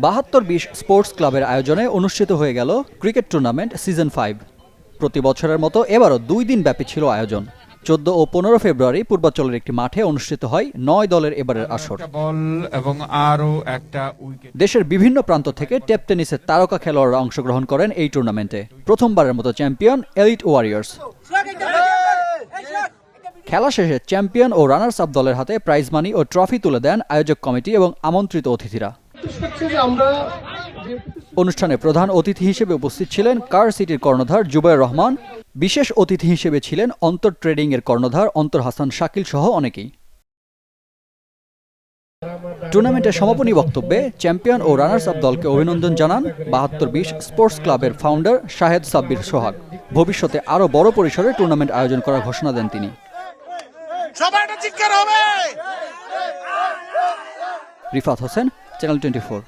72-20 sports ক্লাবের আয়োজনে অনুষ্ঠিত হয়ে গেল ক্রিকেট টুর্নামেন্ট সিজন 5। প্রতি বছরের মতো এবারও 2 দিন ব্যাপী ছিল আয়োজন। 14 ও 15 ফেব্রুয়ারি পূর্বাঞ্চলের একটি মাঠে অনুষ্ঠিত হয় 9 দলের এবারের আসর। দেশের বিভিন্ন প্রান্ত থেকে টেপ টেনিসের তারকা খেলোয়াড়রা অংশগ্রহণ করেন এই টুর্নামেন্টে। প্রথমবারের মতো চ্যাম্পিয়ন এলিট ওয়ারিয়র্স। খেলা শেষে চ্যাম্পিয়ন ও রানার্স আপ দলের হাতে প্রাইজ মানি ও ট্রফি তুলে দেন আয়োজক কমিটি এবং আমন্ত্রিত অতিথিরা। অনুষ্ঠানে প্রধান অতিথি হিসেবে উপস্থিত ছিলেন কার সিটির কর্ণধার জুবায়ের রহমান। বিশেষ অতিথি হিসেবে ছিলেন অন্তর ট্রেডিং এর কর্ণধার অন্তর হাসান শাকিল সহ অনেকেই। টুর্নামেন্টের সমাপনী বক্তব্যে চ্যাম্পিয়ন ও রানার্স আপ দলকে অভিনন্দন জানান 72-20 স্পোর্টস ক্লাবের ফাউন্ডার শাহেদ সাব্বির সোহাগ। ভবিষ্যতে আরও বড় পরিসরে টুর্নামেন্ট আয়োজন করার ঘোষণা দেন তিনি। রিফাত হোসেন, চ্যানেল 24।